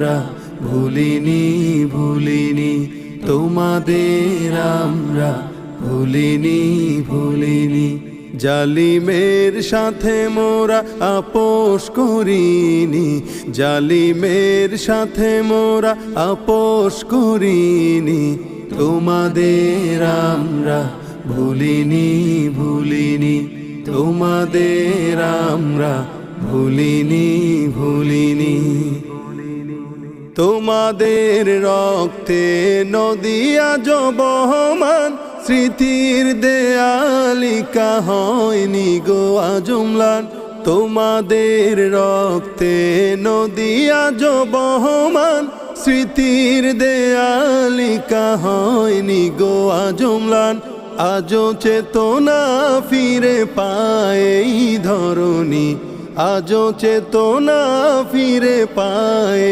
আমরা ভুলিনি ভুলিনি তোমাদের আমরা ভুলিনি ভুলিনি। জালিমের সাথে মোরা আপোষ করিনি, জালিমের সাথে মোরা আপোষ করিনি। তোমাদের আমরা ভুলিনি ভুলিনি, তোমাদের আমরা ভুলিনি ভুলিনি। তোমাদের রক্তে নদী আজ বহমান, স্মৃতির দেয়ালিকা হয়নি গো আজম্লান। তোমাদের রক্তে নদী আজ বহমান, স্মৃতির দেয়ালিকা হয়নি গো আজম্লান। আজও চেতনা ফিরে পায় এই ধরণী, আজও চেতনা ফিরে পায়।